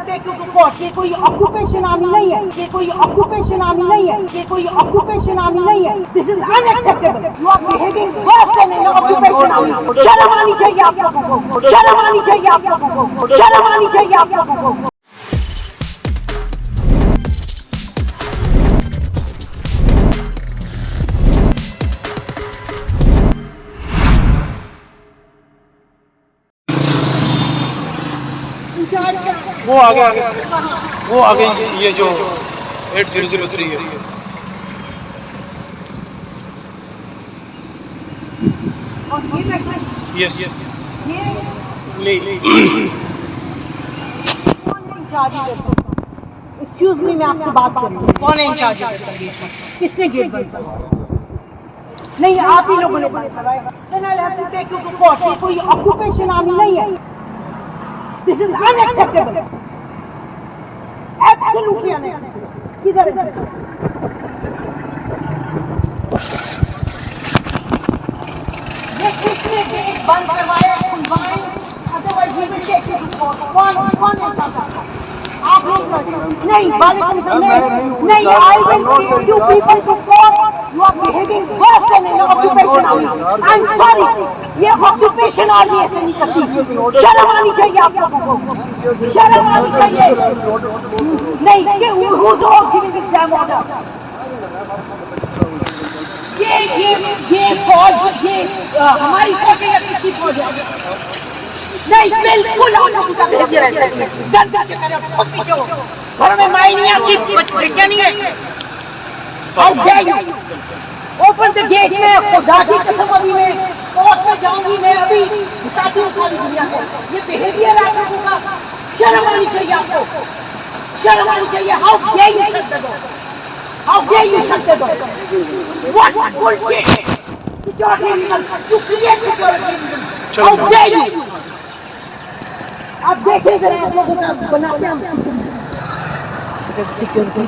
take you to court. ये कोई occupation army नहीं है, ये कोई occupation army नहीं है, ये कोई occupation army नहीं है. This is unacceptable. You are behaving worse than an occupation army. शर्म आनी चाहिए आप लोगों को, शर्म आनी चाहिए आप लोगों को, शर्म आनी चाहिए आप लोगों को. वो आगे ये जो 8003 है। यस एक्सक्यूज मी, मैं आपसे बात कर रही हूँ. कौन है इंचार्ज? किसने गेट बंद कराया? नहीं, आप ही लोगों ने बंद कराया. Then I'll have to take you to court. ये कोई ऑक्यूपेशन आर्मी नहीं है. This is unacceptable. Absolutely unacceptable. किधर है? ये किसने गेट बंद करवाया? खुलवाए? Otherwise we will take you to court. कौन है इंचार्ज? आप लोग नहीं, नहीं, I will take you people to court. You are behaving worse than an occupation army. I'm sorry. ये occupation army ऐसे नहीं करती. शर्म आनी चाहिए आप लोगों को. शर्म आनी चाहिए. नहीं, ये who's all giving this damn order? ये फौज, ये हमारी फौज है या किसकी फौज है? नहीं, बिल्कुल आप लोगों का बिहेवियर ऐसा है. डर पीछे करो, खुद पीछे हो. घर में माई नहीं आती, बच्चियां नहीं है. How dare you? Open the gate. मैं खुदा की कसम अभी मैं कोर्ट में जाऊंगी. मैं अभी बताती हूँ सारी दुनिया को. ये बिहेवियर आप लोगों का शर्म आनी चाहिए आपको. शर्म आनी चाहिए. How dare you shut the door? How dare you shut the door? What bullshit? Security illegal. You create security illegal. How dare you? आप देखें जरा आप लोगों का बनाते हैं हम सिक्योरिटी.